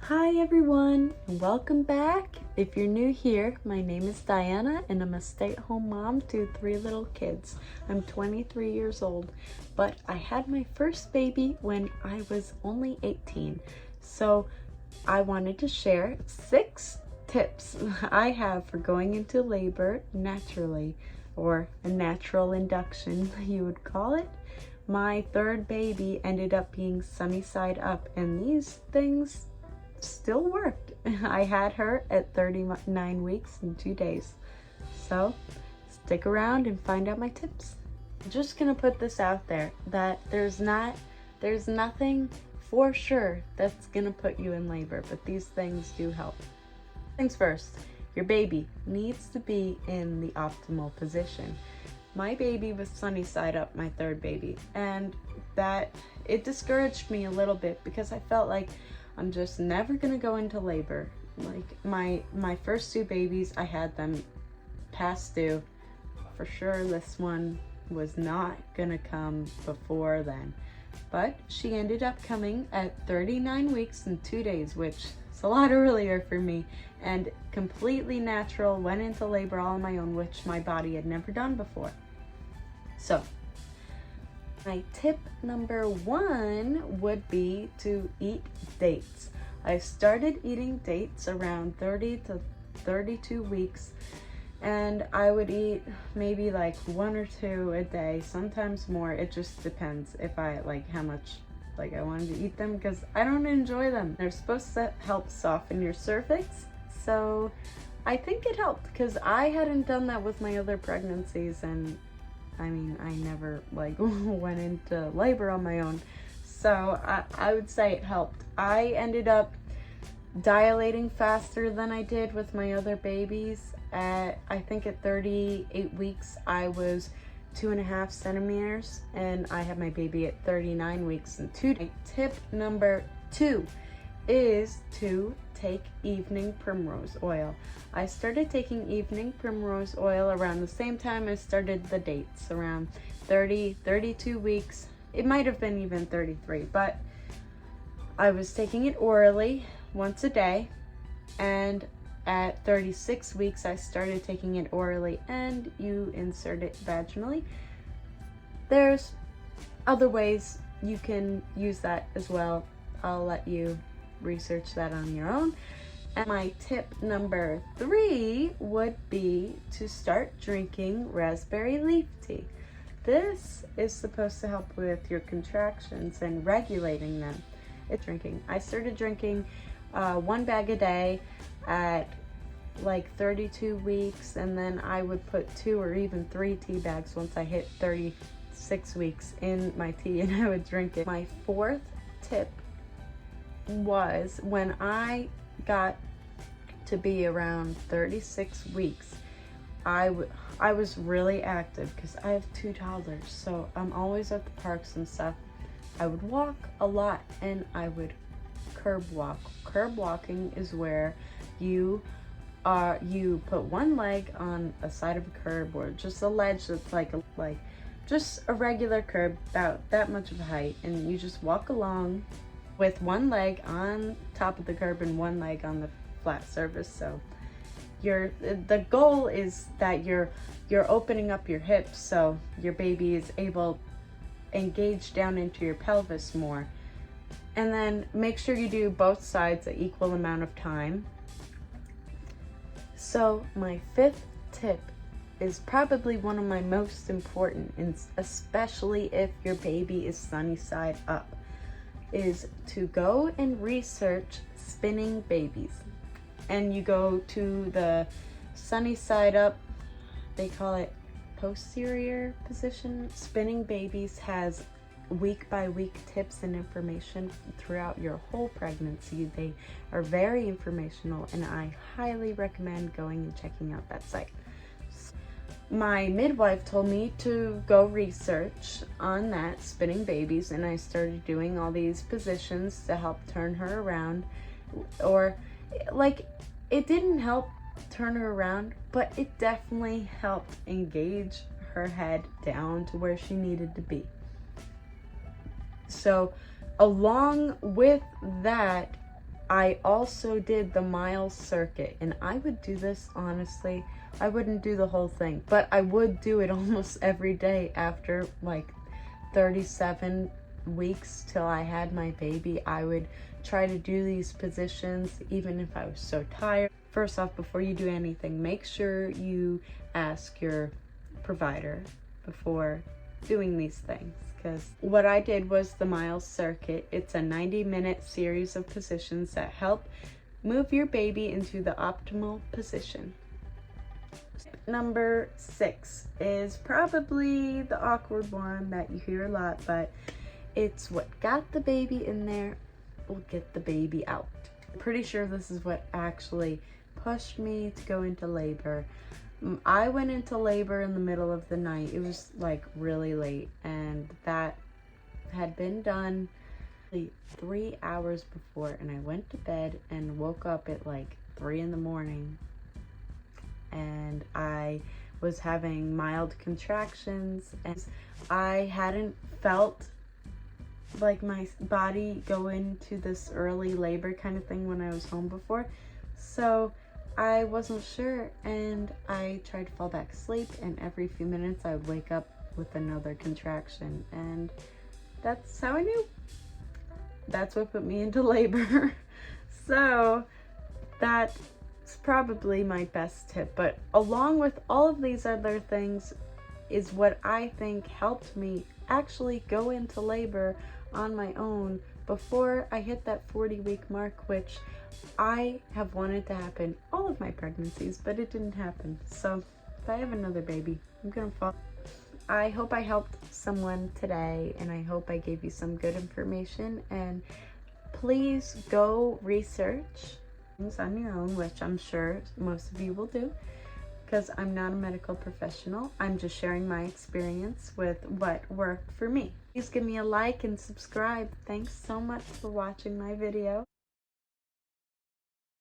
Hi everyone, and welcome back. If you're new here, my name is Diana and I'm a stay-at-home mom to 3 little kids. I'm 23 years old, but I had my first baby when I was only 18. So I wanted to share 6 tips I have for going into labor naturally, or a natural induction, you would call it. My third baby ended up being Sunnyside up, and these things still worked. I had her at 39 weeks and 2 days. So stick around and find out my tips. I'm just gonna put this out there that there's nothing for sure that's gonna put you in labor, but these things do help. Things first, your baby needs to be in the optimal position. My baby was Sunnyside up, my third baby, and it discouraged me a little bit because I felt like I'm just never gonna go into labor. Like my first 2 babies, I had them past due. For sure this one was not gonna come before then. But she ended up coming at 39 weeks and 2 days, which is a lot earlier for me, and completely natural, went into labor all on my own, which my body had never done before. So my tip number 1 would be to eat dates. I started eating dates around 30 to 32 weeks, and I would eat maybe like 1 or 2 a day, sometimes more. It just depends if I like how much I wanted to eat them, because I don't enjoy them. They're supposed to help soften your cervix, so I think it helped because I hadn't done that with my other pregnancies, and I mean, I never went into labor on my own. So I would say it helped. I ended up dilating faster than I did with my other babies. I think at 38 weeks, I was 2.5 centimeters, and I had my baby at 39 weeks and 2 days. Tip number 2 is to take Evening Primrose Oil. I started taking Evening Primrose Oil around the same time I started the dates, around 32 weeks. It might have been even 33, but I was taking it orally once a day, and at 36 weeks I started taking it orally, and you insert it vaginally. There's other ways you can use that as well. I'll let you research that on your own. And my tip number 3 would be to start drinking raspberry leaf tea. This is supposed to help with your contractions and regulating them. I started drinking 1 bag a day at like 32 weeks, and then I would put 2 or even 3 tea bags once I hit 36 weeks in my tea, and I would drink it. My 4th tip was when I got to be around 36 weeks, I was really active because I have 2 toddlers, so I'm always at the parks and stuff. I would walk a lot, and I would curb walk. Curb walking is where you put one leg on a side of a curb, or just a ledge that's like just a regular curb about that much of a height, and you just walk along with one leg on top of the curb and one leg on the flat surface. So the goal is that you're opening up your hips so your baby is able to engage down into your pelvis more. And then make sure you do both sides an equal amount of time. So my 5th tip is probably one of my most important, and especially if your baby is Sunnyside up, is to go and research spinning babies. And you go to the Sunnyside up, they call it posterior position. Spinning Babies has week by week tips and information throughout your whole pregnancy. They are very informational, and I highly recommend going and checking out that site. My midwife told me to go research on that, spinning babies, and I started doing all these positions to help turn her around. Or it didn't help turn her around, but it definitely helped engage her head down to where she needed to be. So along with that, I also did the mile circuit, and I would do this, honestly, I wouldn't do the whole thing, but I would do it almost every day after like 37 weeks till I had my baby. I would try to do these positions even if I was so tired. First off, before you do anything, make sure you ask your provider before doing these things, because what I did was the mile circuit. It's a 90-minute series of positions that help move your baby into the optimal position. Number 6 is probably the awkward one that you hear a lot, but it's what got the baby in there will get the baby out. I'm pretty sure this is what actually pushed me to go into labor. I went into labor in the middle of the night. It was like really late, and that had been done 3 hours before, and I went to bed and woke up at like 3 in the morning, and I was having mild contractions, and I hadn't felt like my body go into this early labor kind of thing when I was home before, so I wasn't sure, and I tried to fall back asleep, and every few minutes I would wake up with another contraction, and that's how I knew. That's what put me into labor. So that's probably my best tip, but along with all of these other things is what I think helped me actually go into labor on my own before I hit that 40-week mark, which I have wanted to happen all of my pregnancies, but it didn't happen. So if I have another baby, I'm gonna fall. I hope I helped someone today, and I hope I gave you some good information, and please go research things on your own, which I'm sure most of you will do, because I'm not a medical professional. I'm just sharing my experience with what worked for me. Please give me a like and subscribe. Thanks so much for watching my video.